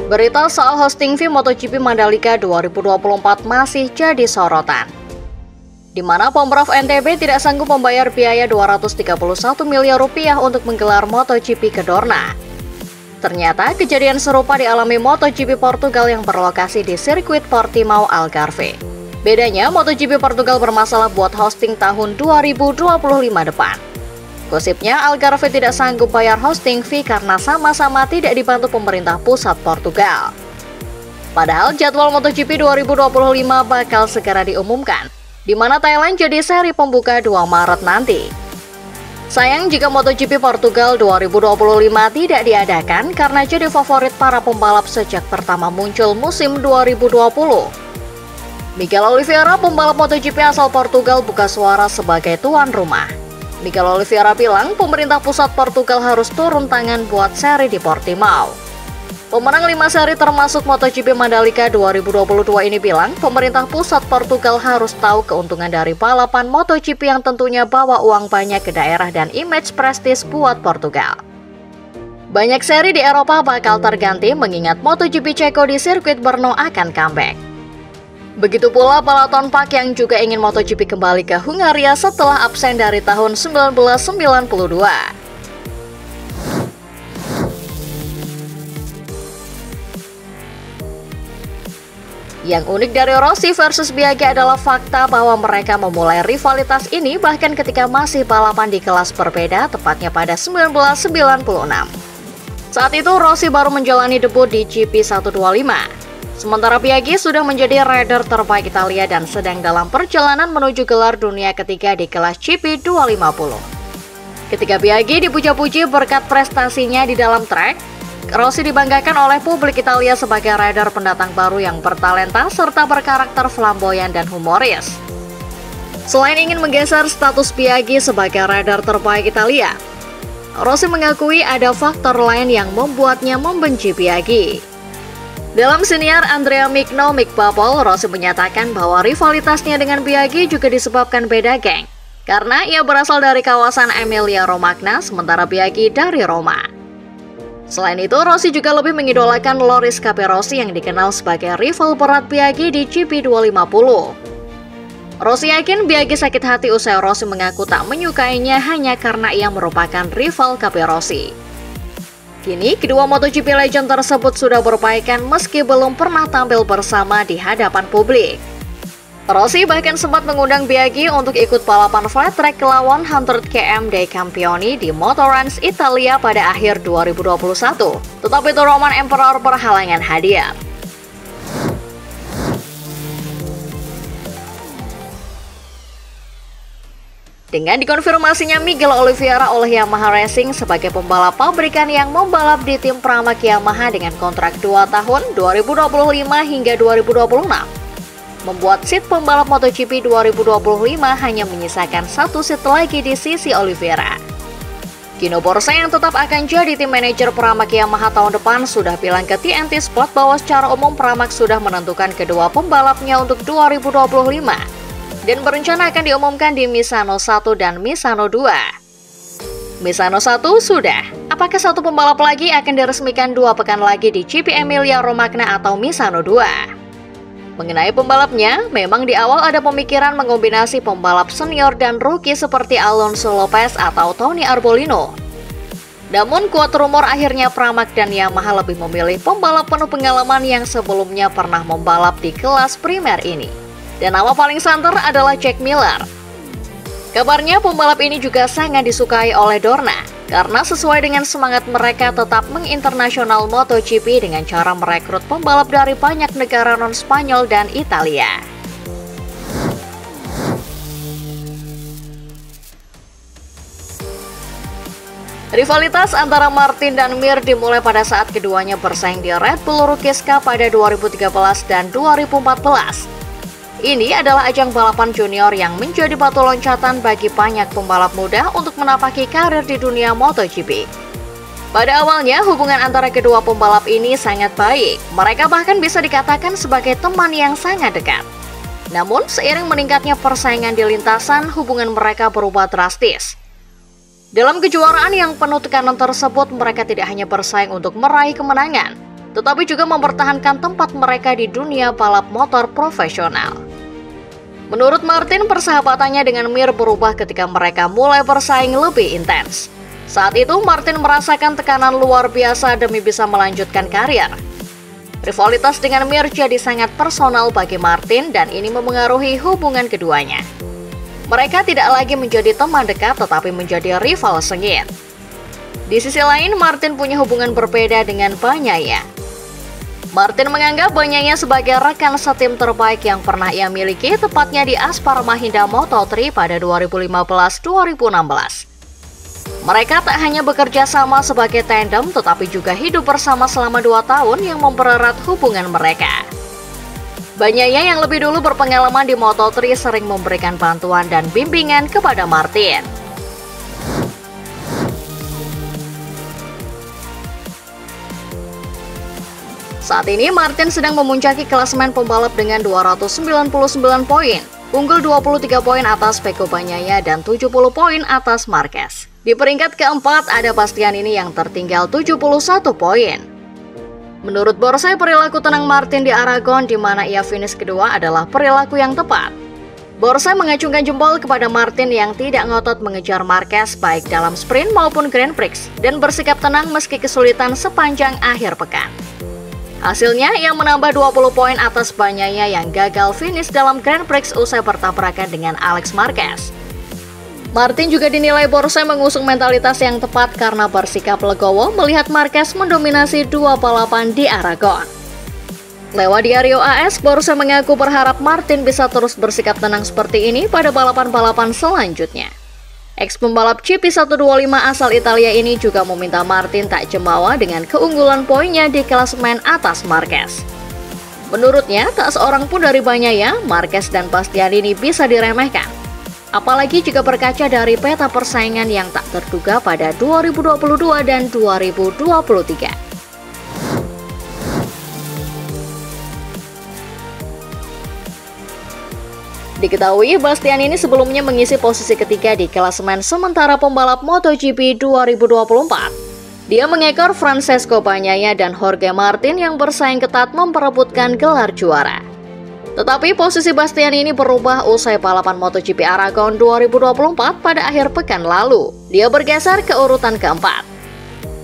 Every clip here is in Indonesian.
Berita soal hosting fee MotoGP Mandalika 2024 masih jadi sorotan, di mana Pemprov NTB tidak sanggup membayar biaya 231 miliar rupiah untuk menggelar MotoGP ke Dorna. Ternyata kejadian serupa dialami MotoGP Portugal yang berlokasi di sirkuit Portimao Algarve. Bedanya, MotoGP Portugal bermasalah buat hosting tahun 2025 depan. Gosipnya, Algarve tidak sanggup bayar hosting fee karena sama-sama tidak dibantu pemerintah pusat Portugal. Padahal jadwal MotoGP 2025 bakal segera diumumkan, di mana Thailand jadi seri pembuka 2 Maret nanti. Sayang jika MotoGP Portugal 2025 tidak diadakan karena jadi favorit para pembalap sejak pertama muncul musim 2020. Miguel Oliveira, pembalap MotoGP asal Portugal, buka suara sebagai tuan rumah. Miguel Oliveira bilang pemerintah pusat Portugal harus turun tangan buat seri di Portimao. Pemenang 5 seri termasuk MotoGP Mandalika 2022 ini bilang pemerintah pusat Portugal harus tahu keuntungan dari balapan MotoGP yang tentunya bawa uang banyak ke daerah dan image prestis buat Portugal. Banyak seri di Eropa bakal terganti mengingat MotoGP Ceko di sirkuit Brno akan comeback. Begitu pula Balaton Park yang juga ingin MotoGP kembali ke Hungaria setelah absen dari tahun 1992. Yang unik dari Rossi versus Biaggi adalah fakta bahwa mereka memulai rivalitas ini bahkan ketika masih balapan di kelas berbeda, tepatnya pada 1996. Saat itu Rossi baru menjalani debut di GP125. Sementara Biaggi sudah menjadi rider terbaik Italia dan sedang dalam perjalanan menuju gelar dunia ketiga di kelas GP 250. Ketika Biaggi dipuja-puji berkat prestasinya di dalam trek, Rossi dibanggakan oleh publik Italia sebagai rider pendatang baru yang bertalenta serta berkarakter flamboyan dan humoris. Selain ingin menggeser status Biaggi sebagai rider terbaik Italia, Rossi mengakui ada faktor lain yang membuatnya membenci Biaggi. Dalam siniar Andrea Migno Mick Bubble, Rossi menyatakan bahwa rivalitasnya dengan Biaggi juga disebabkan beda geng, karena ia berasal dari kawasan Emilia-Romagna, sementara Biaggi dari Roma. Selain itu, Rossi juga lebih mengidolakan Loris Capirossi yang dikenal sebagai rival berat Biaggi di GP 250. Rossi yakin Biaggi sakit hati usai Rossi mengaku tak menyukainya hanya karena ia merupakan rival Capirossi. Kini, kedua MotoGP legend tersebut sudah berbaikan meski belum pernah tampil bersama di hadapan publik. Rossi bahkan sempat mengundang Biaggi untuk ikut balapan flat track lawan 100 km dei Campioni di Motorrans Italia pada akhir 2021. Tetapi itu Roman Emperor berhalangan hadir. Dengan dikonfirmasinya Miguel Oliveira oleh Yamaha Racing sebagai pembalap pabrikan yang membalap di tim Pramac Yamaha dengan kontrak 2 tahun 2025 hingga 2026, membuat seat pembalap MotoGP 2025 hanya menyisakan 1 seat lagi di sisi Oliveira. Gino Borsa yang tetap akan jadi tim manajer Pramac Yamaha tahun depan sudah bilang ke TNT Sport bahwa secara umum Pramac sudah menentukan kedua pembalapnya untuk 2025. Dan berencana akan diumumkan di Misano 1 dan Misano 2. Misano 1 sudah. Apakah satu pembalap lagi akan diresmikan 2 pekan lagi di GP Emilia-Romagna atau Misano 2? Mengenai pembalapnya, memang di awal ada pemikiran mengombinasi pembalap senior dan rookie seperti Alonso Lopez atau Tony Arbolino. Namun kuat rumor akhirnya Pramac dan Yamaha lebih memilih pembalap penuh pengalaman yang sebelumnya pernah membalap di kelas primer ini. Dan nama paling santer adalah Jack Miller. Kabarnya pembalap ini juga sangat disukai oleh Dorna, karena sesuai dengan semangat mereka tetap menginternasional MotoGP dengan cara merekrut pembalap dari banyak negara non-Spanyol dan Italia. Rivalitas antara Martin dan Mir dimulai pada saat keduanya bersaing di Red Bull Rookies Cup pada 2013 dan 2014. Ini adalah ajang balapan junior yang menjadi batu loncatan bagi banyak pembalap muda untuk menapaki karir di dunia MotoGP. Pada awalnya, hubungan antara kedua pembalap ini sangat baik. Mereka bahkan bisa dikatakan sebagai teman yang sangat dekat. Namun, seiring meningkatnya persaingan di lintasan, hubungan mereka berubah drastis. Dalam kejuaraan yang penuh tekanan tersebut, mereka tidak hanya bersaing untuk meraih kemenangan, tetapi juga mempertahankan tempat mereka di dunia balap motor profesional. Menurut Martin, persahabatannya dengan Mir berubah ketika mereka mulai bersaing lebih intens. Saat itu, Martin merasakan tekanan luar biasa demi bisa melanjutkan karir. Rivalitas dengan Mir jadi sangat personal bagi Martin dan ini memengaruhi hubungan keduanya. Mereka tidak lagi menjadi teman dekat tetapi menjadi rival sengit. Di sisi lain, Martin punya hubungan berbeda dengan Bagnaia. Martin menganggap Bagnaia sebagai rekan setim terbaik yang pernah ia miliki, tepatnya di Aspar Mahindra Moto3 pada 2015-2016. Mereka tak hanya bekerja sama sebagai tandem, tetapi juga hidup bersama selama 2 tahun yang mempererat hubungan mereka. Bagnaia yang lebih dulu berpengalaman di Moto3 sering memberikan bantuan dan bimbingan kepada Martin. Saat ini Martin sedang memuncaki klasemen pembalap dengan 299 poin, unggul 23 poin atas Pecco Bagnaia dan 70 poin atas Marquez. Di peringkat keempat ada Bastianini yang tertinggal 71 poin. Menurut Borsai, perilaku tenang Martin di Aragon di mana ia finish kedua adalah perilaku yang tepat. Borsai mengacungkan jempol kepada Martin yang tidak ngotot mengejar Marquez baik dalam sprint maupun Grand Prix dan bersikap tenang meski kesulitan sepanjang akhir pekan. Hasilnya, ia menambah 20 poin atas Bagnaia yang gagal finish dalam Grand Prix usai bertabrakan dengan Alex Marquez. Martin juga dinilai Borsai mengusung mentalitas yang tepat karena bersikap legowo melihat Marquez mendominasi 2 balapan di Aragon. Lewat diario AS, Borsai mengaku berharap Martin bisa terus bersikap tenang seperti ini pada balapan-balapan selanjutnya. Ex-pembalap GP125 asal Italia ini juga meminta Martin tak jemawa dengan keunggulan poinnya di klasemen atas Marquez. Menurutnya, tak seorang pun dari Bagnaia, Marquez dan Bastianini bisa diremehkan. Apalagi jika berkaca dari peta persaingan yang tak terduga pada 2022 dan 2023. Diketahui Bastianini sebelumnya mengisi posisi ketiga di klasemen sementara pembalap MotoGP 2024. Dia mengekor Francesco Bagnaia dan Jorge Martin yang bersaing ketat memperebutkan gelar juara. Tetapi posisi Bastianini berubah usai balapan MotoGP Aragon 2024 pada akhir pekan lalu. Dia bergeser ke urutan keempat.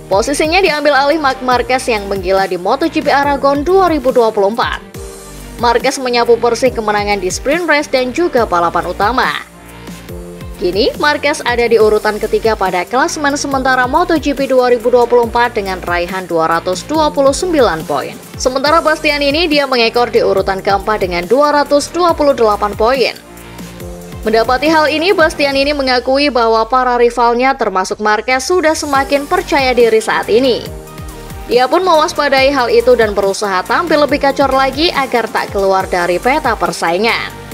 Posisinya diambil alih Marc Marquez yang menggila di MotoGP Aragon 2024. Marquez menyapu bersih kemenangan di sprint race dan juga balapan utama. Kini, Marquez ada di urutan ketiga pada klasemen sementara MotoGP 2024 dengan raihan 229 poin. Sementara Bastianini dia mengekor di urutan keempat dengan 228 poin. Mendapati hal ini, Bastianini mengakui bahwa para rivalnya termasuk Marquez sudah semakin percaya diri saat ini. Ia pun mewaspadai hal itu dan berusaha tampil lebih gacor lagi agar tak keluar dari peta persaingan.